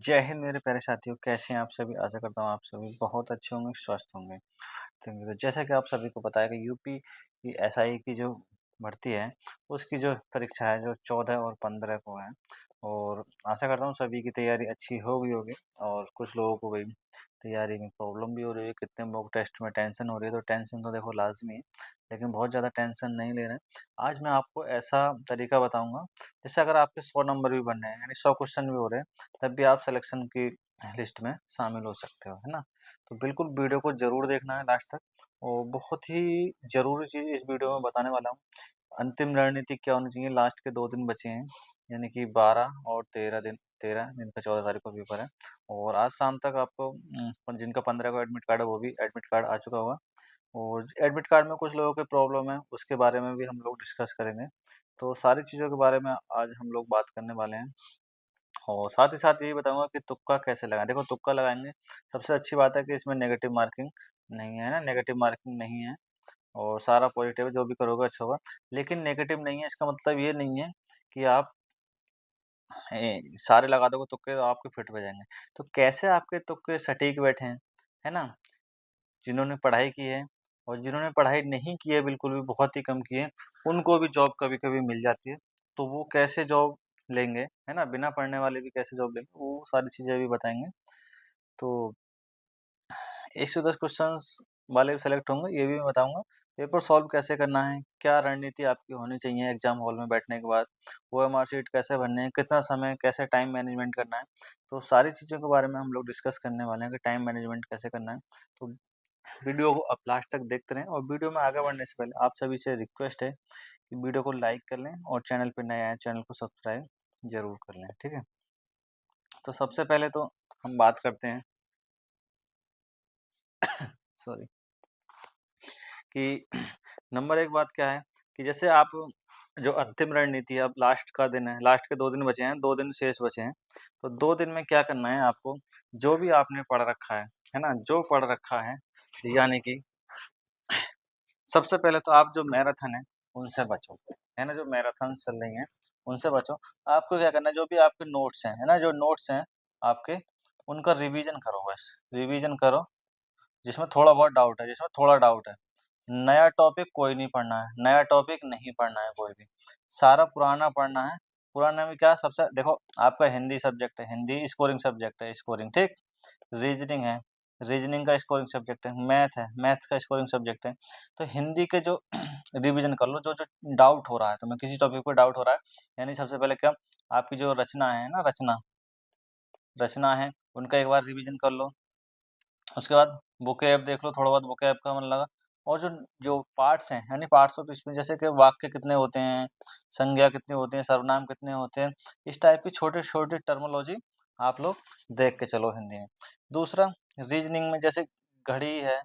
जय हिंद मेरे प्यारे साथियों, कैसे हैं आप सभी? आशा करता हूँ आप सभी बहुत अच्छे होंगे, स्वस्थ होंगे। तो जैसा कि आप सभी को पता है कि यूपी की एसआई की जो भर्ती है, उसकी जो परीक्षा है जो 14 और 15 को है और आशा करता हूँ सभी की तैयारी अच्छी हो गई होगी और कुछ लोगों को भाई तैयारी में प्रॉब्लम भी हो रही है, कितने मॉक टेस्ट में टेंशन हो रही है, तो टेंशन तो देखो लाज़मी है, लेकिन बहुत ज़्यादा टेंशन नहीं लेना है। आज मैं आपको ऐसा तरीका बताऊँगा, जिससे अगर आपके 100 नंबर भी बनने हैं, यानी 100 क्वेश्चन भी हो रहे हैं, तब भी आप सिलेक्शन की लिस्ट में शामिल हो सकते हो, है ना? तो बिल्कुल वीडियो को ज़रूर देखना है लास्ट तक और बहुत ही ज़रूरी चीज़ इस वीडियो में बताने वाला हूँ। अंतिम रणनीति क्या होनी चाहिए, लास्ट के 2 दिन बचे हैं, यानी कि 12 और 13 दिन का 14 तारीख को पेपर है और आज शाम तक आपको जिनका 15 को एडमिट कार्ड है, वो भी एडमिट कार्ड आ चुका होगा और एडमिट कार्ड में कुछ लोगों की प्रॉब्लम है, उसके बारे में भी हम लोग डिस्कस करेंगे। तो सारी चीज़ों के बारे में आज हम लोग बात करने वाले हैं। और साथ ही साथ यही बताऊँगा कि तुक्का कैसे लगाएँ। देखो तुक्का लगाएँगे, सबसे अच्छी बात है कि इसमें नेगेटिव मार्किंग नहीं है ना, नेगेटिव मार्किंग नहीं है और सारा पॉजिटिव है, जो भी करोगे अच्छा होगा। लेकिन नेगेटिव नहीं है, इसका मतलब ये नहीं है कि आप सारे लगा दोगे तुक्के तो आपके फिट बैठ जाएँगे। तो कैसे आपके तुक्के सटीक बैठे हैं, है ना? जिन्होंने पढ़ाई की है और जिन्होंने पढ़ाई नहीं की है बिल्कुल भी, बहुत ही कम की है, उनको भी जॉब कभी-कभी मिल जाती है। तो वो कैसे जॉब लेंगे, है ना? बिना पढ़ने वाले भी कैसे जॉब लेंगे, वो सारी चीज़ें अभी बताएँगे। तो 1 से 10 क्वेश्चंस वाले सेलेक्ट होंगे, ये भी मैं बताऊँगा। पेपर सॉल्व कैसे करना है, क्या रणनीति आपकी होनी चाहिए एग्ज़ाम हॉल में बैठने के बाद, ओएमआर शीट कैसे भरने हैं, कितना समय, कैसे टाइम मैनेजमेंट करना है। तो सारी चीज़ों के बारे में हम लोग डिस्कस करने वाले हैं कि टाइम मैनेजमेंट कैसे करना है। तो वीडियो को आप लास्ट तक देखते रहें और वीडियो में आगे बढ़ने से पहले आप सभी से रिक्वेस्ट है कि वीडियो को लाइक कर लें और चैनल पे नए आए हैं, चैनल को सब्सक्राइब ज़रूर कर लें, ठीक है? तो सबसे पहले तो हम बात करते हैं सॉरी कि नंबर 1 बात क्या है कि जैसे आप जो अंतिम रणनीति है, अब लास्ट का दिन है, लास्ट के 2 दिन बचे हैं, 2 दिन शेष बचे हैं। तो 2 दिन में क्या करना है आपको, जो भी आपने पढ़ रखा है ना? जो पढ़ रखा है, यानी कि सबसे पहले तो आप जो मैराथन है, उनसे बचो, है ना? जो मैराथन्स चल रही हैं, उनसे बचो। आपको क्या करना है, जो भी आपके नोट्स हैं, है ना? जो नोट्स हैं आपके, उनका रिवीजन करो बस, रिवीजन करो, जिसमें थोड़ा बहुत डाउट है, जिसमें थोड़ा डाउट है। नया टॉपिक कोई नहीं पढ़ना है, नया टॉपिक नहीं पढ़ना है कोई भी, सारा पुराना पढ़ना है। पुराना में क्या सबसे देखो आपका हिंदी सब्जेक्ट है, हिंदी स्कोरिंग सब्जेक्ट है, स्कोरिंग ठीक? रीज़निंग है, रीज़निंग का स्कोरिंग सब्जेक्ट है, मैथ का स्कोरिंग सब्जेक्ट है। तो हिंदी के जो रिवीजन कर लो, जो डाउट हो रहा है, तुम्हें किसी टॉपिक पे डाउट हो रहा है, यानी सबसे पहले क्या आपकी जो रचना है ना, रचना है, उनका एक बार रिवीजन कर लो। उसके बाद वोकैब देख लो, थोड़ा बहुत वोकैब का मन लगा और जो जो पार्ट्स हैं, यानी पार्ट्स ऑफ स्पीच जैसे कि वाक्य कितने होते हैं, संज्ञा कितनी होती है, सर्वनाम कितने होते हैं, इस टाइप की छोटी-छोटी टर्मिनोलॉजी आप लोग देख के चलो हिंदी में। दूसरा रीज़निंग में जैसे घड़ी है,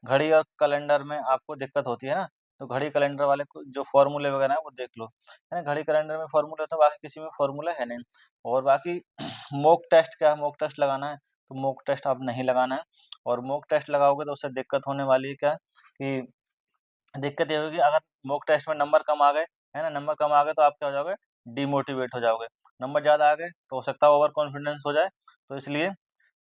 घड़ी और कैलेंडर में आपको दिक्कत होती है ना, तो घड़ी कैलेंडर वाले को जो फ़ॉर्मूले वगैरह हैं वो देख लो, है ना? घड़ी कैलेंडर में फ़ॉर्मूले होते हैं, बाकी किसी में फ़ॉर्मूला है नहीं और बाकी मॉक टेस्ट क्या है, मॉक टेस्ट लगाना है, तो मॉक टेस्ट अब नहीं लगाना है और मॉक टेस्ट लगाओगे तो उससे दिक्कत होने वाली है क्या कि दिक्कत ये होगी अगर मॉक टेस्ट में नंबर कम आ गए, है ना? नंबर कम आ गए तो आप क्या हो जाओगे, डिमोटिवेट हो जाओगे। नंबर ज़्यादा आ गए तो हो सकता है ओवर कॉन्फिडेंस हो जाए, तो इसलिए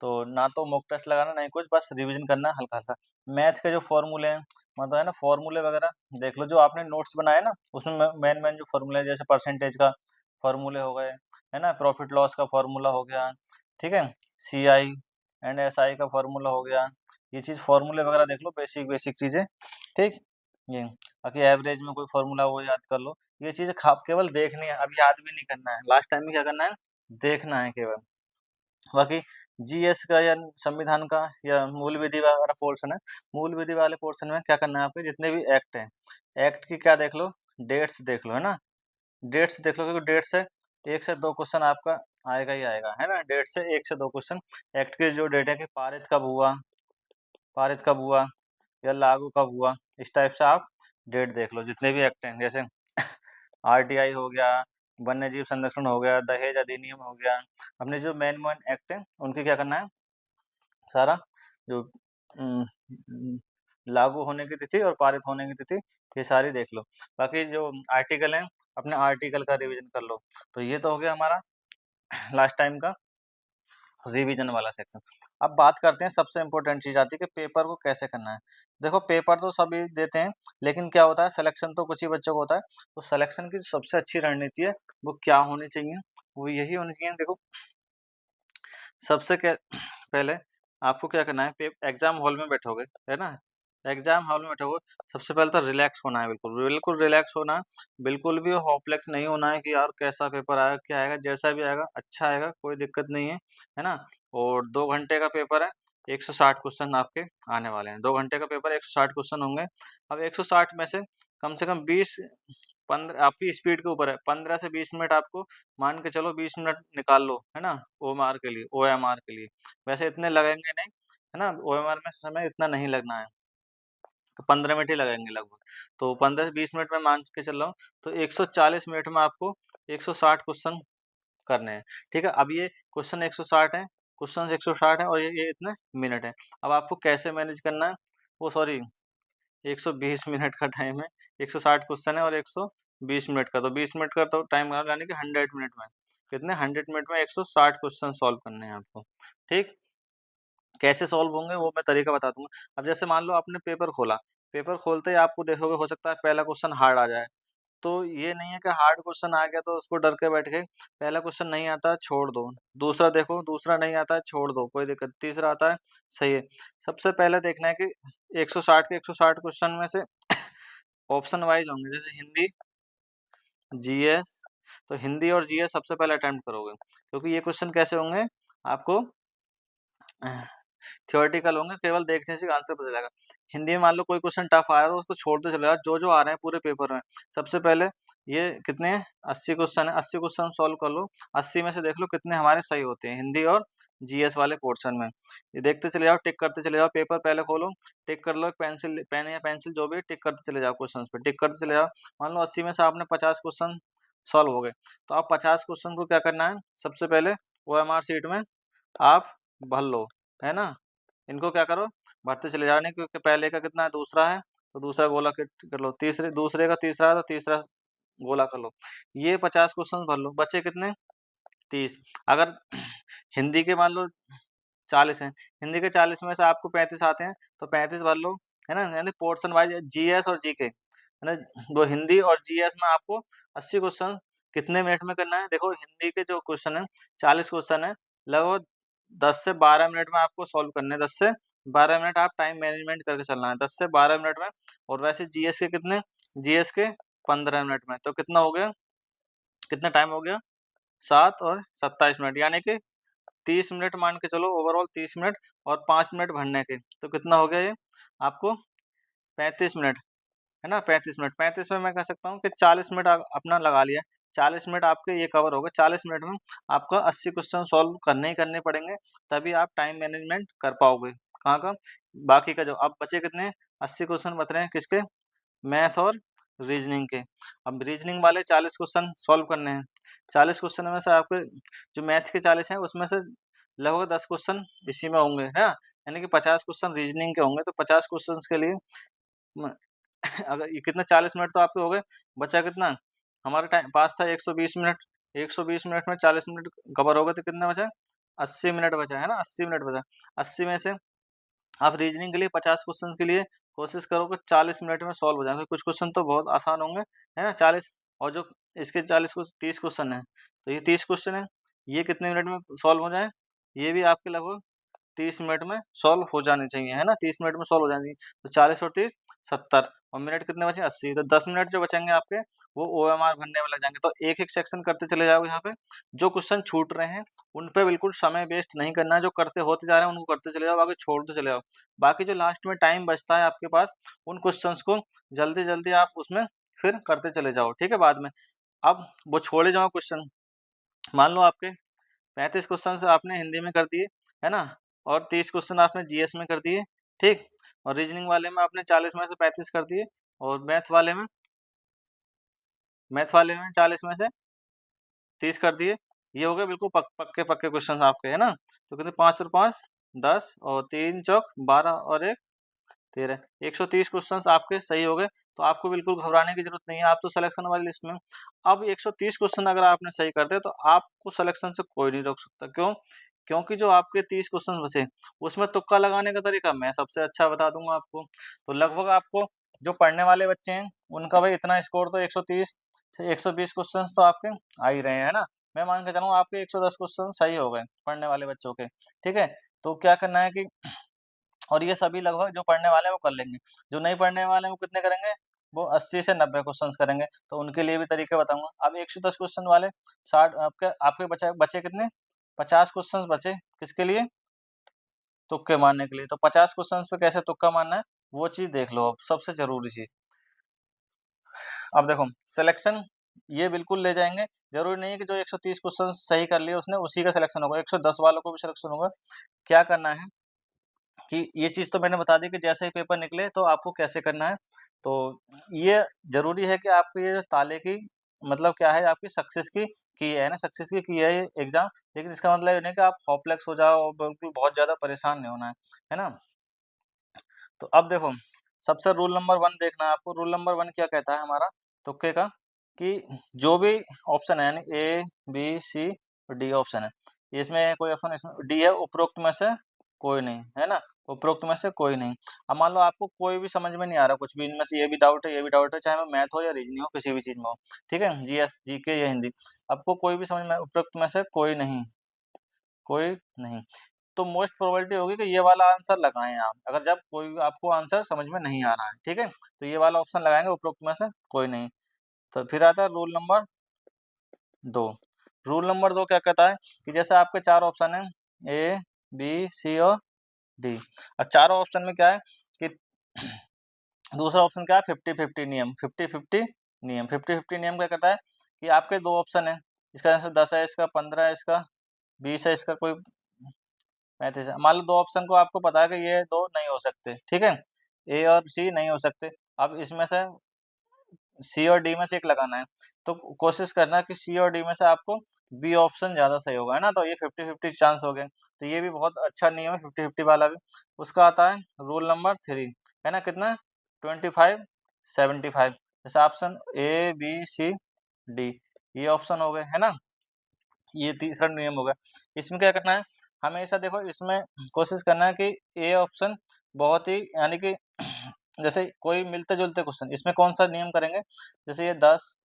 तो ना तो मॉक टेस्ट लगाना, ना ही कुछ, बस रिवीजन करना है हल्का-हल्का। मैथ के जो फ़ॉर्मूले हैं, मतलब है ना फ़ॉर्मूले वगैरह देख लो, जो आपने नोट्स बनाए ना, उसमें मेन-मेन जो फ़ॉर्मूले हैं, जैसे परसेंटेज का फ़ॉर्मूले हो गए, है ना? प्रॉफिट लॉस का फ़ॉर्मूला हो गया, ठीक है? सीआई एंड एसआई का फ़ॉर्मूला हो गया, ये चीज़ फ़ॉर्मूले वगैरह देख लो, बेसिक-बेसिक चीज़ें, ठीक? ये बाकी एवरेज में कोई फ़ॉर्मूला वो याद कर लो। ये चीज़ें खा केवल देखनी है, अब याद भी नहीं करना है। लास्ट टाइम में क्या करना है, देखना है केवल। बाकी जीएस का या संविधान का या मूल विधि वाला पोर्शन है, मूल विधि वाले पोर्शन में क्या करना है आपके जितने भी एक्ट हैं, एक्ट की क्या देख लो, डेट्स देख लो, है ना? डेट्स देख लो क्योंकि डेट से 1 से 2 क्वेश्चन आपका आएगा ही आएगा, है ना? डेट से 1 से 2 क्वेश्चन एक्ट की जो डेट है कि पारित कब हुआ या लागू कब हुआ, इस टाइप से आप डेट देख लो, जितने भी एक्ट हैं जैसे आरटीआई हो गया, वन्यजीव संरक्षण हो गया, दहेज अधिनियम हो गया, अपने जो मेन-मेन एक्ट हैं, उनकी क्या करना है सारा जो उम लागू होने की तिथि और पारित होने की तिथि, ये सारी देख लो। बाकी जो आर्टिकल हैं, अपने आर्टिकल का रिवीजन कर लो। तो ये तो हो गया हमारा लास्ट टाइम का रिवीजन वाला सेक्शन। अब बात करते हैं, सबसे इम्पोर्टेंट चीज़ आती है कि पेपर को कैसे करना है। देखो पेपर तो सभी देते हैं, लेकिन क्या होता है सिलेक्शन तो कुछ ही बच्चों को होता है। तो सिलेक्शन की सबसे अच्छी रणनीति है वो क्या होनी चाहिए, वो यही होनी चाहिए। देखो सबसे क्या पहले आपको क्या करना है, एग्जाम हॉल में बैठोगे, है ना? एग्जाम हॉल में बैठोगे, सबसे पहले तो रिलैक्स होना है, बिल्कुल बिल्कुल रिलैक्स होना है। बिल्कुल भी होपलेस नहीं होना है कि यार कैसा पेपर आएगा, क्या आएगा, जैसा भी आएगा अच्छा आएगा, कोई दिक्कत नहीं है ना? और 2 घंटे का पेपर है, 160 क्वेश्चन आपके आने वाले हैं। 2 घंटे का पेपर 160 क्वेश्चन होंगे। अब 160 में से कम 20 15 आपकी स्पीड के ऊपर है, 15 से 20 मिनट आपको मान के चलो 20 मिनट निकाल लो, है ना? ओएमआर के लिए। वैसे इतने लगेंगे नहीं, है ना? ओएमआर में समय इतना नहीं लगना है, तो 15 मिनट ही लगेंगे लगभग। तो 15 से 20 मिनट में मान के चल रहा हूँ, तो 140 मिनट में आपको 160 क्वेश्चन करने हैं, ठीक है? अब ये क्वेश्चन 160 हैं, क्वेश्चन्स 160 हैं और ये इतने मिनट हैं। अब आपको कैसे मैनेज करना है, वो सॉरी 120 मिनट का टाइम है, 160 क्वेश्चन है और 120 मिनट का, तो 20 मिनट का तो टाइम यानी कि 100 मिनट में कितने 100 मिनट में 160 क्वेश्चन सॉल्व करने हैं आपको, ठीक? कैसे सॉल्व होंगे वो मैं तरीका बता दूँगा। अब जैसे मान लो आपने पेपर खोला, पेपर खोलते ही आपको देखोगे हो सकता है पहला क्वेश्चन हार्ड आ जाए। तो ये नहीं है कि हार्ड क्वेश्चन आ गया तो उसको डर के बैठ गए, पहला क्वेश्चन नहीं आता छोड़ दो, दूसरा देखो दूसरा नहीं आता है छोड़ दो, कोई दिक्कत, तीसरा आता है सही है। सबसे पहले देखना है कि 160 के 160 क्वेश्चन में से ऑप्शन वाइज़ होंगे, जैसे हिंदी, जीएस, तो हिंदी और जीएस सबसे पहले अटेम्प्ट करोगे, क्योंकि ये क्वेश्चन कैसे होंगे आपको थ्योरेटिकल होंगे, केवल देखने से आंसर पता चलेगा। हिंदी में मान लो कोई क्वेश्चन टफ आया तो उसको छोड़ते चले जाओ, जो-जो आ रहे हैं पूरे पेपर में। सबसे पहले ये कितने हैं 80 क्वेश्चन है, 80 क्वेश्चन सॉल्व कर लो, 80 में से देख लो कितने हमारे सही होते हैं हिंदी और जीएस वाले पोर्शन में। ये देखते चले जाओ, टिक करते चले जाओ, पेपर पहले खोलो, टिक कर लो, एक पेन या पेंसिल जो भी है टिक करते चले जाओ क्वेश्चन्स पे, टिक करते चले जाओ। मान लो 80 में से आपने 50 क्वेश्चन सॉल्व हो गए, तो आप 50 क्वेश्चन को क्या करना है, सबसे पहले ओएमआर शीट में आप भर लो, है ना? इनको क्या करो भरते चले जाओ, नहीं क्योंकि पहले का कितना है दूसरा है, तो दूसरा गोला कर लो, दूसरे का तीसरा है तो तीसरा गोला कर लो। ये 50 क्वेश्चन भर लो, बचे कितने 30। अगर हिंदी के मान लो 40 हैं, हिंदी के 40 में से आपको 35 आते हैं, तो 35 भर लो, है ना? यानी पोर्शन वाइज़ जीएस और जीके, है ना? वो हिंदी और जीएस में आपको 80 क्वेश्चन कितने मिनट में करना है? देखो हिंदी के जो क्वेश्चन हैं, 40 क्वेश्चन हैं, लगभग 10 से 12 मिनट में आपको सॉल्व करने हैं, 10 से 12 मिनट आप टाइम मैनेजमेंट करके चलना है, 10 से 12 मिनट में। और वैसे जीएस के कितने? जीएस के 15 मिनट में, तो कितना हो गया? कितना टाइम हो गया? 7 और 27 मिनट, यानी कि 30 मिनट मान के चलो, ओवरऑल 30 मिनट और 5 मिनट भरने के, तो कितना हो गया ये आपको 35 मिनट, है ना? 35 मिनट, 35 में मैं कह सकता हूँ कि 40 मिनट अपना लगा लिया, 40 मिनट आपके ये कवर हो गए, 40 मिनट में आपको 80 क्वेश्चन सॉल्व करने ही करने पड़ेंगे, तभी आप टाइम मैनेजमेंट कर पाओगे। कहाँ का? बाकी का जो अब बचे कितने 80 क्वेश्चन बच रहे हैं किसके? मैथ और रीज़निंग के। अब रीज़निंग वाले 40 क्वेश्चन सॉल्व करने हैं। 40 क्वेश्चन में से आपके जो मैथ के 40 हैं, उसमें से लगभग 10 क्वेश्चन इसी में होंगे, है ना? यानी कि 50 क्वेश्चन रीज़निंग के होंगे, तो 50 क्वेश्चन्स के लिए म अगर ये कितना 40 मिनट तो आपके हो गए, बचा कितना? हमारा टाइम पास था 120 मिनट, 120 मिनट में 40 मिनट कवर हो गए, तो कितना बचा? 80 मिनट बचा, है ना? 80 मिनट बचा। 80 में से आप रीज़निंग के लिए 50 क्वेश्चन्स के लिए कोशिश करो कि 40 मिनट में सॉल्व हो जाएँ, कुछ क्वेश्चन तो बहुत आसान होंगे, है ना? 40 और जो इसके 40 कुछ 30 क्वेश्चन हैं, तो ये 30 क्वेश्चन हैं, ये कितने मिनट में सॉल्व हो जाएँ? ये भी आपके लगभग 30 मिनट में सॉल्व हो जाने चाहिए, है ना? 30 मिनट में सॉल्व हो जानी चाहिए। तो 40 और 30 70 और मिनट कितने बचे 80, तो 10 मिनट जो बचेंगे आपके वो ओएमआर भरने में लग जाएँगे। तो एक-एक सेक्शन करते चले जाओ यहाँ पे। जो क्वेश्चन छूट रहे हैं, उन पे बिल्कुल समय वेस्ट नहीं करना है, जो करते होते जा रहे हैं उनको करते चले जाओ, बाकी छोड़ते चले जाओ। बाकी जो लास्ट में टाइम बचता है आपके पास, उन क्वेश्चन्स को जल्दी-जल्दी आप उसमें फिर करते चले जाओ, ठीक है? बाद में। अब वो छोड़े जाओ क्वेश्चन, मान लो आपके 35 क्वेश्चन्स आपने हिंदी में कर दिए, है ना? और 30 क्वेश्चन आपने जीएस में कर दिए, ठीक? और रीज़निंग वाले में आपने 40 में से 35 कर दिए और मैथ वाले में 40 में से 30 कर दिए। ये हो गए बिल्कुल पक्के-पक्के क्वेश्चन्स आपके, है ना? तो कितने 5 और 5 10 और 3 चौक 12 और 1 13 130 क्वेश्चंस आपके सही हो गए, तो आपको बिल्कुल घबराने की जरूरत नहीं है, आप तो सिलेक्शन वाली लिस्ट में। अब 130 क्वेश्चन अगर आपने सही कर दिए तो आपको सिलेक्शन से कोई नहीं रोक सकता। क्यों? क्योंकि जो आपके 30 क्वेश्चंस बचे, उसमें तुक्का लगाने का तरीका मैं सबसे अच्छा बता दूंगा आपको। तो लगभग आपको जो पढ़ने वाले बच्चे हैं, उनका भाई इतना स्कोर तो 130 से 120 क्वेश्चंस तो आपके आ ही रहे हैं, है ना? मैं मान के चलूँ आपके 110 क्वेश्चन सही हो गए पढ़ने वाले बच्चों के, ठीक है? तो क्या करना है कि और ये सभी लगभग जो पढ़ने वाले हैं वो कर लेंगे। जो नहीं पढ़ने वाले हैं वो कितने करेंगे? वो 80 से 90 क्वेश्चंस करेंगे। तो उनके लिए भी तरीके बताऊँगा। अब 110 क्वेश्चन वाले 60 आपके आपके बचे बचे कितने? 50 क्वेश्चंस बचे किसके लिए? तुक्के मारने के लिए। तो 50 क्वेश्चंस पे कैसे तुक्का मारना है, वो चीज़ देख लो अब, सबसे ज़रूरी चीज़। अब देखो सिलेक्शन ये बिल्कुल ले जाएँगे, ज़रूरी नहीं है कि जो 130 क्वेश्चन सही कर लिए उसने उसी का सिलेक्शन होगा, 110 वालों को भी सिलेक्शन होगा। क्या करना है कि ये चीज़ तो मैंने बता दी कि जैसे ही पेपर निकले तो आपको कैसे करना है। तो ये ज़रूरी है कि आपको ये जो ताले की मतलब क्या है आपकी सक्सेस की है ना, सक्सेस की है ये एग्ज़ाम, लेकिन इसका मतलब ये नहीं कि आप होपलेस हो जाओ और बिल्कुल बहुत ज़्यादा परेशान नहीं होना है ना? तो अब देखो, सबसे रूल नंबर 1 देखना है आपको, रूल नंबर 1 क्या कहता है हमारा तुक्के का कि जो भी ऑप्शन है यानी ए, बी, सी और डी ऑप्शन है, इसमें कोई ऑप्शन इसमें डी है उपरोक्त में से कोई नहीं, है ना? उपरोक्त में से कोई नहीं। अब मान लो आपको कोई भी समझ में नहीं आ रहा कुछ भी इनमें से ये भी डाउट है, ये भी डाउट है, चाहे वो मैथ हो या रीज़निंग हो, किसी भी चीज़ में हो, ठीक है? जीएस, जीके या हिंदी, आपको कोई भी समझ में उपरोक्त में से कोई नहीं। तो मोस्ट प्रोबेबिलिटी होगी कि ये वाला आंसर लगाएँ आप, अगर जब कोई आपको आंसर समझ में नहीं आ रहा है, ठीक है? तो ये वाला ऑप्शन लगाएँगे उपरोक्त में से कोई नहीं। तो फिर आता है रूल नंबर 2। रूल नंबर 2 क्या कहता है कि जैसे आपके 4 ऑप्शन हैं ए, बी, सी और डी। अब चारों ऑप्शन में क्या है कि दूसरा ऑप्शन क्या है 50-50 नियम, 50-50 नियम। 50-50 नियम क्या कहता है कि आपके 2 ऑप्शन हैं, इसका आंसर 10 है, इसका 15 है, इसका 20 है, इसका कोई 35 है। मान लो 2 ऑप्शन को आपको पता है कि ये 2 नहीं हो सकते, ठीक है? ए और सी नहीं हो सकते। अब इसमें से सी और डी में से एक लगाना है। तो कोशिश करना कि सी और डी में से आपको बी ऑप्शन ज़्यादा सही होगा, है ना? तो ये 50-50 चांस हो गए। तो ये भी बहुत अच्छा नियम है 50-50 वाला भी। उसका आता है रूल नंबर 3, है ना? कितना? 25-75 जैसे option A, B, C, D ये ऑप्शन हो गए, है ना? ये तीसरा नियम हो गया। इसमें क्या करना है, हमेशा देखो इसमें कोशिश करना है कि ए ऑप्शन बहुत ही यानी कि जैसे कोई मिलते-जुलते क्वेश्चन इसमें कौन-सा नियम करेंगे, जैसे ये 10,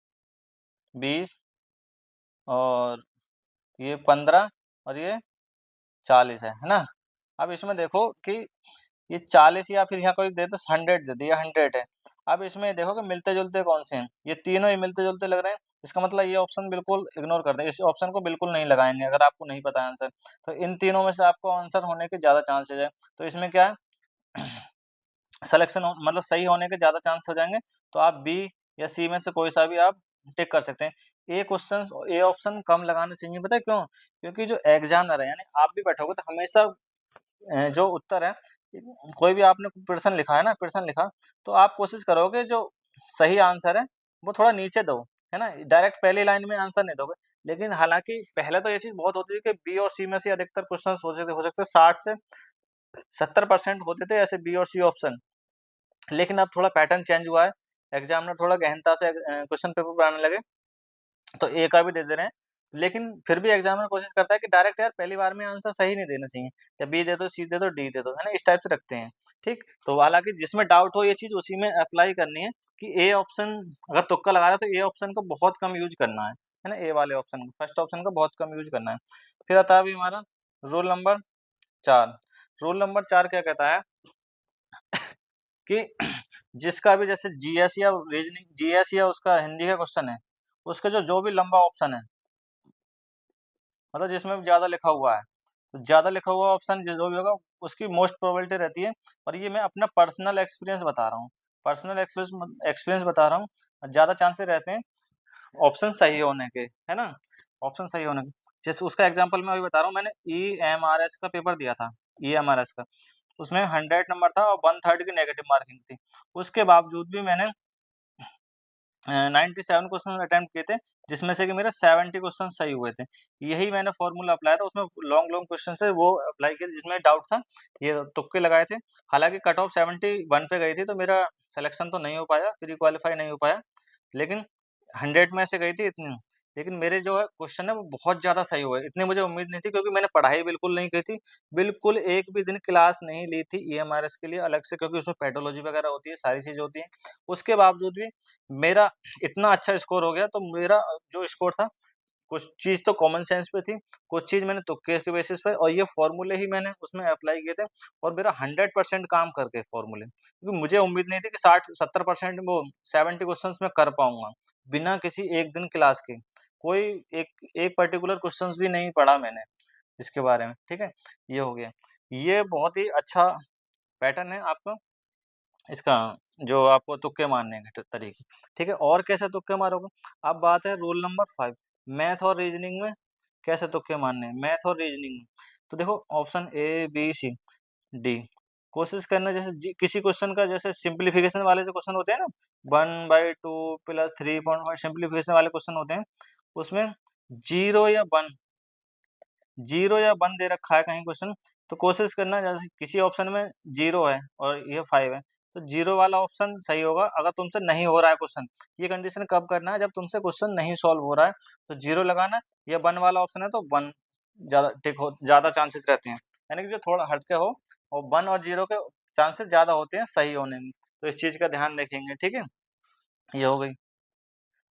20 और ये 15 और ये 40 है ना? अब इसमें देखो कि ये 40 या फिर यहाँ कोई दे दो 100 दे दिया 100 है। अब इसमें देखो कि मिलते-जुलते कौन से हैं, ये तीनों ही मिलते-जुलते लग रहे हैं, इसका मतलब ये ऑप्शन बिल्कुल इग्नोर कर दें, इस ऑप्शन को बिल्कुल नहीं लगाएँगे अगर आपको नहीं पता है आंसर। तो इन तीनों में से आपको आंसर होने के ज़्यादा चांसेज़ है। तो इसमें क्या है सिलेक्शन हो मतलब सही होने के ज़्यादा चांस हो जाएँगे, तो आप बी या सी में से कोई सा भी आप टिक कर सकते हैं। ए ऑप्शन कम लगाना चाहिए, पता है क्यों? क्योंकि जो एग्ज़ामिनर है यानी आप भी बैठोगे तो हमेशा जो उत्तर है, कोई भी आपने प्रश्न लिखा है ना, प्रश्न लिखा, तो आप कोशिश करोगे जो सही आंसर है, वो थोड़ा नीचे दो, है ना? डायरेक्ट पहली लाइन में आंसर नहीं दोगे। लेकिन हालाँकि पहले तो ये चीज़ बहुत होती थी कि बी और सी में से अधिकतर क्वेश्चन्स हो सकते 60 से 70% होते थे ऐसे बी और सी ऑप्शन। लेकिन अब थोड़ा पैटर्न चेंज हुआ है, एग्ज़ामिनर थोड़ा गहनता से क्वेश्चन पेपर बनाने लगे, तो ए का भी दे दे रहे हैं। लेकिन फिर भी एग्ज़ामिनर कोशिश करता है कि डायरेक्ट यार पहली बार में आंसर सही नहीं देना चाहिए, या बी दे दो, सी दे दो, डी दे दो, है ना? इस टाइप से रखते हैं, ठीक? तो हालाँकि जिसमें डाउट हो ये चीज़ उसी में अप्लाई करनी है कि ए ऑप्शन अगर तुक्का लगा रहा है तो ए ऑप्शन को बहुत कम यूज़ करना है ना? ए वाले ऑप्शन को, फर्स्ट ऑप्शन को बहुत कम यूज़ करना है। फिर आता है अभी हमारा रूल नंबर 4। रूल नंबर 4 क्या कहता है कि जिसका भी जैसे जीएस या उसका हिंदी का क्वेश्चन है, उसका जो भी लंबा ऑप्शन है, मतलब जिसमें ज़्यादा लिखा हुआ है, तो ज़्यादा लिखा हुआ ऑप्शन जो भी होगा उसकी मोस्ट प्रोबेबिलिटी रहती है, और ये मैं अपना पर्सनल एक्सपीरियंस बता रहा हूँ। पर्सनल एक्सपीरियंस बता रहा हूँ, ज़्यादा चांसेस रहते हैं ऑप्शन सही होने के, है ना? ऑप्शन सही होने के। जैसे उसका एग्ज़ाम्पल मैं अभी बता रहा हूँ, मैंने ईएमआरएस का पेपर दिया था, ईएमआरएस का। उसमें 100 नंबर था और 1/3 की नेगेटिव मार्किंग थी। उसके बावजूद भी मैंने 97 क्वेश्चन अटेम्प्ट किए थे, जिसमें से कि मेरे 70 क्वेश्चन सही हुए थे। यही मैंने फ़ॉर्मूला अप्लाई था, उसमें लॉन्ग क्वेश्चन है वो अप्लाई किए जिसमें डाउट था, ये तुक्के लगाए थे। हालाँकि कट ऑफ 71 पे गई थी, तो मेरा सिलेक्शन तो नहीं हो पाया, प्री क्वालीफाई नहीं हो पाया, लेकिन 100 में से गई थी इतनी। लेकिन मेरे जो है क्वेश्चन है वो बहुत ज़्यादा सही हुए, इतनी मुझे उम्मीद नहीं थी क्योंकि मैंने पढ़ाई बिल्कुल नहीं की थी, बिल्कुल एक भी दिन क्लास नहीं ली थी ईएमआरएस के लिए अलग से, क्योंकि उसमें पैथोलॉजी वगैरह होती है, सारी चीज़ें होती हैं। उसके बावजूद भी मेरा इतना अच्छा स्कोर हो गया, तो मेरा जो स्कोर था, कुछ चीज़ तो कॉमन सेंस पे थी, कुछ चीज़ मैंने तुक्के के बेसिस पे, और ये फ़ॉर्मूले ही मैंने उसमें अप्लाई किए थे, और मेरा 100% काम कर गए फ़ॉर्मूले। क्योंकि मुझे उम्मीद नहीं थी कि 60-70% वो 70 क्वेश्चन्स मैं कर पाऊँगा, बिना किसी एक दिन क्लास के। कोई एक एक पर्टिकुलर क्वेश्चन्स भी नहीं पढ़ा मैंने इसके बारे में, ठीक है? ये हो गया। ये बहुत ही अच्छा पैटर्न है आपका, इसका जो आपको तुक्के मारने के तरीके, ठीक है? और कैसे तुक्के मारोगे? अब बात है रूल नंबर 5, मैथ और रीज़निंग में कैसे तुक्के मारने हैं? मैथ और रीज़निंग में, तो देखो option A, B, C, D, कोशिश करना जैसे किसी क्वेश्चन का जैसे सिम्प्लीफिकेशन वाले जो क्वेश्चन होते हैं ना, 1/2 + 3.5 सिम्प्लीफिकेशन वाले क्वेश्चन होते हैं, उसमें 0 या 1 0 या 1 दे रखा है कहीं क्वेश्चन, तो कोशिश करना जैसे किसी ऑप्शन में 0 है और ये 5 है, तो 0 वाला ऑप्शन सही होगा अगर तुमसे नहीं हो रहा है क्वेश्चन। ये कंडीशन कब करना है? जब तुमसे क्वेश्चन नहीं सॉल्व हो रहा है, तो 0 लगाना, या 1 वाला ऑप्शन है तो 1 ज़्यादा चांसेस रहते हैं। यानी कि जो थोड़ा हट के हो, और 1 और 0 के चांसेस ज़्यादा होते हैं सही होने में। तो इस चीज़ का ध्यान रखेंगे, ठीक है? ये हो गई।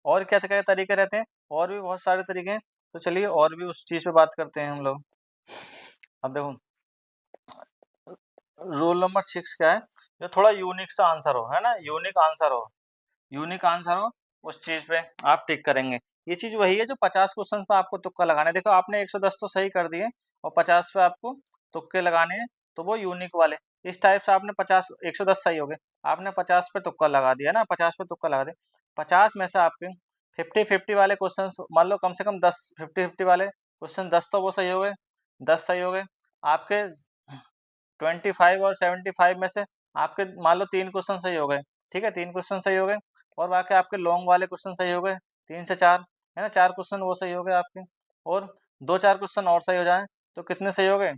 और क्या-क्या तरीके रहते हैं? और भी बहुत सारे तरीके हैं, तो चलिए और भी उस चीज़ पे बात करते हैं हम लोग। अब देखो, रूल नंबर 6 क्या है? जो थोड़ा यूनिक सा आंसर हो, है ना? यूनिक आंसर हो, उस चीज़ पे आप टिक करेंगे। ये चीज़ वही है जो 50 क्वेश्चन्स पे आपको तुक्का लगाना है। देखो आपने 110 तो सही कर दिए, और 50 पे आपको तुक्के लगाने हैं, तो वो यूनिक वाले। इस टाइप से आपने 50 110 सही हो गए, आपने 50 पे तुक्का लगा दिया ना, 50 पे तुक्का लगा दिया। 50 में से आपके 50-50 वाले क्वेश्चन्स मान लो कम से कम 10 50-50 वाले क्वेश्चन 10 तो वो सही हो गए, 10 सही हो गए। आपके 25 और 75 में से आपके मान लो 3 क्वेश्चन सही हो गए, ठीक है? 3 क्वेश्चन सही हो गए, और बाकी आपके लॉन्ग वाले क्वेश्चन सही हो गए, 3 से 4, है ना? 4 क्वेश्चन वो सही हो गए आपके, और 2-4 क्वेश्चन और सही हो जाएँ, तो कितने सही हो गए?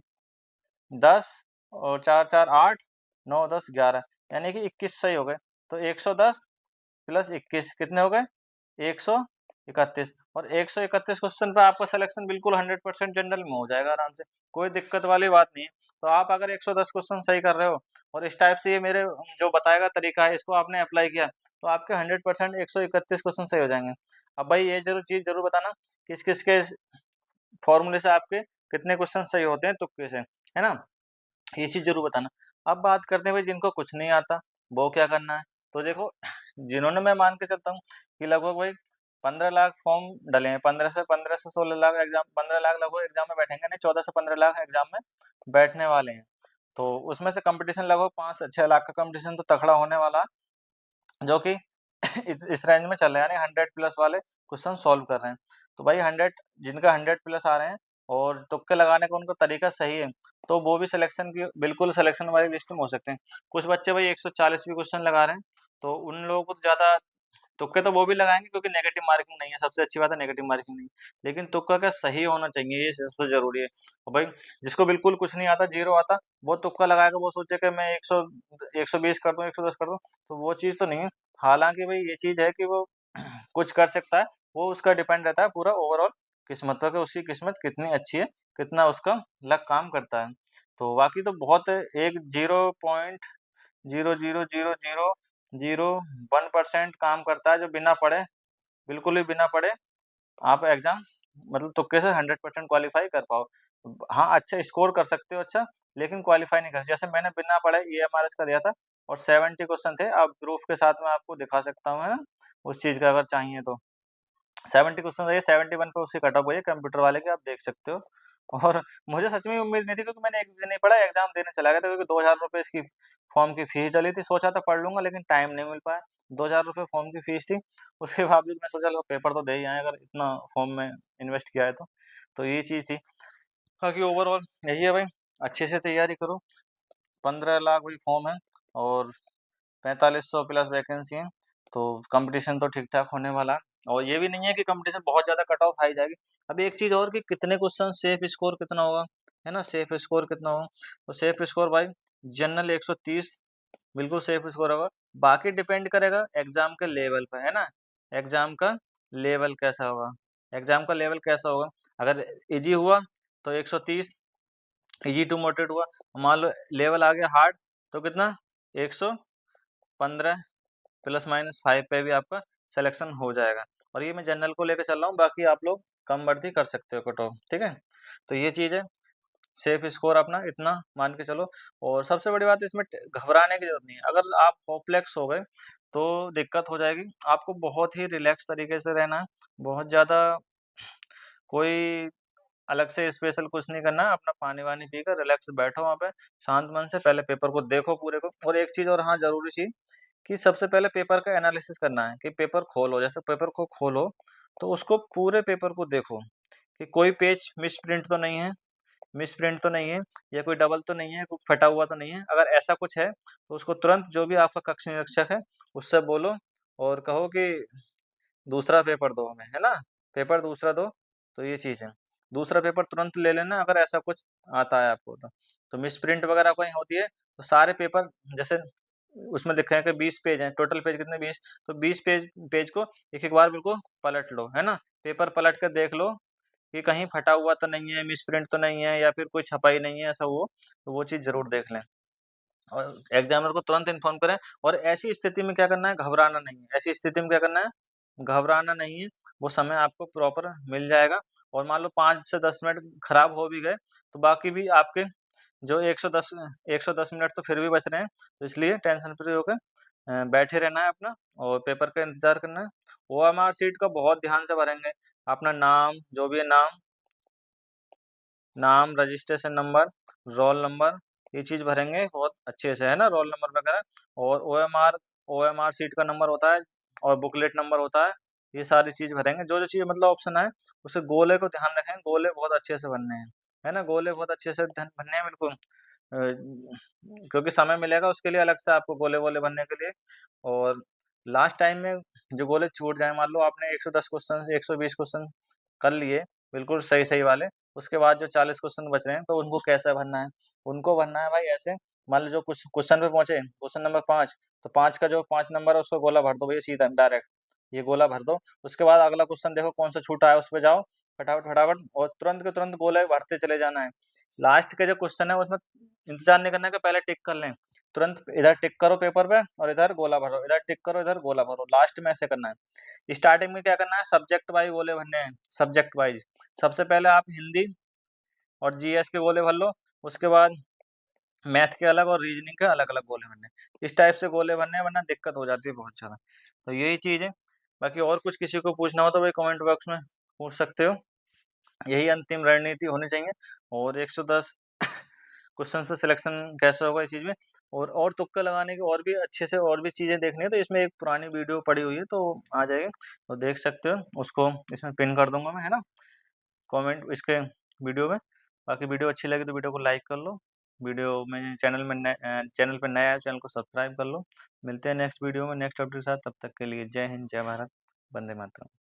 10 और 4-4 8, 9-10 11, यानी कि 21 सही हो गए। तो 110 प्लस 21 कितने हो गए? 131, और 131 क्वेश्चन पे आपका सिलेक्शन बिल्कुल 100% जनरल में हो जाएगा आराम से, कोई दिक्कत वाली बात नहीं है। तो आप अगर 110 क्वेश्चन सही कर रहे हो, और इस टाइप से ये मेरे जो बताए गए तरीका है, इसको आपने अप्लाई किया, तो आपके 100% 131 क्वेश्चन सही हो जाएँगे। अब भाई ये ज़रूर बताना, किस-किस के फ़ॉर्मूले से आपके कितने क्वेश्चन सही होते हैं तुक्के से, है ना? ये चीज़ ज़रूर बताना। अब बात करते हैं भाई जिनको कुछ नहीं आता, वो क्या करना है? तो देखो, जिन्होंने, मैं मान के चलता हूँ कि लगभग भाई 15 लाख फॉर्म डले हैं, 15 से 16 लाख एग्ज़ाम, 15 लाख लगभग एग्ज़ाम में बैठेंगे, नहीं 14 से 15 लाख एग्ज़ाम में बैठने वाले हैं। तो उसमें से कॉम्पिटिशन लगभग 5 से 6 लाख का कॉम्पिटिशन तो तगड़ा होने वाला है, जो कि इस रेंज में चल रहा है, यानी 100 प्लस वाले क्वेश्चन सॉल्व कर रहे हैं। तो भाई 100, जिनका 100 प्लस आ रहे हैं और तुक्के लगाने का उनका तरीका सही है, तो वो भी बिल्कुल सिलेक्शन वाली लिस्ट में हो सकते हैं। कुछ बच्चे भाई 140 भी क्वेश्चन लगा रहे हैं, तो उन लोगों को तो ज़्यादा तुक्के तो वो भी लगाएँगे क्योंकि नेगेटिव मार्किंग नहीं है, सबसे अच्छी बात है नेगेटिव मार्किंग नहीं है। लेकिन तुक्का क्या सही होना चाहिए, ये सबसे ज़रूरी है। और भाई जिसको बिल्कुल कुछ नहीं आता, ज़ीरो आता, वो तुक्का लगाएगा, वो सोचे कि मैं 120 कर दूँ, 110 कर दूँ, तो वो चीज़ तो नहीं है। हालाँकि भाई ये चीज़ है कि वो कुछ कर सकता है, वो उसका डिपेंड रहता है पूरा ओवरऑल किस्मत पर, कि उसकी किस्मत कितनी अच्छी है, कितना उसका लक काम करता है। तो बाकी तो बहुत एक 0.0000001% काम करता है, जो बिना पढ़े, बिल्कुल भी बिना पढ़े आप एग्ज़ाम मतलब तुक्के से 100% क्वालीफ़ाई कर पाओ। हाँ, अच्छा स्कोर कर सकते हो अच्छा, लेकिन क्वालीफ़ाई नहीं कर सकते। जैसे मैंने बिना पढ़े ईएमआरएस का दिया था, और 70 क्वेश्चन थे, अब प्रूफ़ के साथ मैं आपको दिखा सकता हूँ, है ना? उस चीज़ का अगर चाहिए तो। 70 क्वेश्चन रहे, 71 पे उसकी कट ऑफ हुई है कंप्यूटर वाले की, आप देख सकते हो। और मुझे सच में उम्मीद नहीं थी, क्योंकि मैंने एक भी दिन नहीं पढ़ा, एग्ज़ाम देने चला गया था, क्योंकि ₹2000 इसकी फॉर्म की फीस डली थी। सोचा था पढ़ लूँगा, लेकिन टाइम नहीं मिल पाया। ₹2000 फॉर्म की फीस थी, उसके बावजूद मैं सोचा लो पेपर तो दे ही आएँ, अगर इतना फॉर्म में इन्वेस्ट किया है तो। तो ये चीज़ थी। बाकी ओवरऑल यही है भाई, अच्छे से तैयारी करो। 15 लाख वही फॉर्म है, और 4500 प्लस वैकेंसी हैं। तो कंपटीशन तो ठीक-ठाक होने वाला है और ये भी नहीं है कि कंपटीशन बहुत ज़्यादा कट ऑफ हाई जाएगी। अब एक चीज़ और कि कितने क्वेश्चन सेफ स्कोर कितना होगा, है ना? सेफ स्कोर कितना होगा? तो सेफ स्कोर भाई जनरल 130 बिल्कुल सेफ स्कोर होगा। बाकी डिपेंड करेगा एग्ज़ाम के लेवल पे, है ना? एग्ज़ाम का लेवल कैसा होगा? एग्ज़ाम का लेवल कैसा होगा? अगर ईज़ी हुआ तो 130 ईज़ी टू मॉडरेट हुआ। मान लो लेवल आ गया हार्ड तो कितना? 115 प्लस माइनस 5 पे भी आपका सिलेक्शन हो जाएगा। और ये मैं जनरल को लेके चल रहा हूँ, बाकी आप लोग कम बढ़ती कर सकते हो कट ऑफ, ठीक है? तो ये चीज़ है, सेफ स्कोर अपना इतना मान के चलो और सबसे बड़ी बात इसमें ट घबराने की ज़रूरत नहीं है। अगर आप होपलेस हो गए, तो दिक्कत हो जाएगी। आपको बहुत ही रिलैक्स तरीके से रहना है, बहुत ज़्यादा कोई अलग से स्पेशल कुछ नहीं करना है, अपना पानी-वानी पीकर रिलैक्स बैठो वहाँ पे, शांत मन से पहले पेपर को देखो पूरे को और एक चीज़ और हाँ, ज़रूरी चीज़ कि सबसे पहले पेपर का एनालिसिस करना है कि पेपर खोलो, जैसे पेपर को खोलो, तो उसको पूरे पेपर को देखो कि कोई पेज मिसप्रिंट तो नहीं है या कोई डबल तो नहीं है, कुछ फटा हुआ तो नहीं है। अगर ऐसा कुछ है, तो उसको तुरंत जो भी आपका कक्ष निरीक्षक है, उससे बोलो और कहो कि दूसरा पेपर दो हमें, है ना? पेपर दूसरा दो, तो ये चीज़ है। दूसरा पेपर तुरंत ले लेना अगर ऐसा कुछ आता है आपको तो। तो मिसप्रिंट वगैरह कहीं होती है, तो सारे पेपर जैसे उसमें लिखा है कि 20 पेज हैं, टोटल पेज कितने 20 तो 20 पेज पेज को एक-एक बार बिल्कुल पलट लो, है ना? पेपर पलट कर देख लो कि कहीं फटा हुआ तो नहीं है, मिसप्रिंट तो नहीं है या फिर कोई छपाई नहीं है ऐसा वो, तो वो चीज़ ज़रूर देख लें। और एग्ज़ामिनर को तुरंत इन्फॉर्म करें और ऐसी स्थिति में क्या करना है, घबराना नहीं है। ऐसी स्थिति में क्या करना है, घबराना नहीं है, वो समय आपको प्रॉपर मिल जाएगा और मान लो 5 से 10 मिनट खराब हो भी गए, तो बाकी भी आपके जो 110 मिनट तो फिर भी बच रहे हैं, तो इसलिए टेंशन फ्री होके बैठे रहना है अपना और पेपर का इंतज़ार करना है। ओएमआर शीट का बहुत ध्यान से भरेंगे, अपना नाम, जो भी है नाम, रजिस्ट्रेशन नंबर, रोल नंबर, ये चीज़ भरेंगे बहुत अच्छे से, है ना? रोल नंबर वगैरह और ओएमआर शीट का नंबर होता है और बुकलेट नंबर होता है, ये सारी चीज़ भरेंगे। जो-जो चीज़ मतलब ऑप्शन आए, उसके गोले को ध्यान रखें, गोले बहुत अच्छे से भरने हैं, है ना? गोले बहुत अच्छे से धन भरने हैं बिल्कुल। क्योंकि समय मिलेगा उसके लिए अलग से आपको गोले-वोले भरने के लिए और लास्ट टाइम में जो गोले छूट जाएँ, मान लो आपने 110 क्वेश्चन से 120 क्वेश्चन कर लिए, बिल्कुल सही-सही वाले, उसके बाद जो 40 क्वेश्चन बच रहे हैं, तो उनको कैसे भरना है? उनको भरना है भाई ऐसे, मान लो जो कुछ क्वेश्चन पे पहुँचे, क्वेश्चन नंबर 5, तो 5 का जो 5 नंबर है उसको गोला भर दो भैया सीधा डायरेक्ट, ये गोला भर दो। उसके बाद अगला क्वेश्चन देखो कौन सा छूटा है, उस पे जाओ, फटाफट और तुरंत के तुरंत गोले भरते चले जाना है। लास्ट के जो क्वेश्चन है उसमें इंतज़ार नहीं करना है कि पहले टिक कर लें, तुरंत इधर टिक करो पेपर पे और इधर गोला भरो, इधर टिक करो, इधर गोला भरो, लास्ट में ऐसे करना है। स्टार्टिंग में क्या करना है सब्जेक्ट वाइज़ गोले भरने हैं, सब्जेक्ट वाइज़। सबसे पहले आप हिंदी और जीएस के गोले भर लो, उसके बाद मैथ के अलग और रीज़निंग के अलग-अलग गोले भरने हैं। इस टाइप से गोले भरने हैं वरना दिक्कत हो जाती है बहुत ज़्यादा। तो यही चीज़ है, बाकी और कुछ किसी को पूछना हो तो भाई कमेंट बॉक्स में पूछ सकते हो। यही अंतिम रणनीति होनी चाहिए और 110 क्वेश्चंस पे सिलेक्शन कैसे होगा इस चीज़ में और तुक्का लगाने के और भी अच्छे से और भी चीज़ें देखनी है तो इसमें एक पुरानी वीडियो पड़ी हुई है तो आ जाएगी, तो देख सकते हो। उसको इसमें पिन कर दूँगा मैं, है ना? कमेंट इसके वीडियो में। बाकी वीडियो अच्छी लगी तो वीडियो को लाइक कर लो। वीडियो में चैनल पे नए आए चैनल को सब्सक्राइब कर लो। मिलते हैं नेक्स्ट वीडियो में नेक्स्ट टॉपिक के साथ, तब तक के लिए जय हिंद, जय भारत, वंदे मातरम।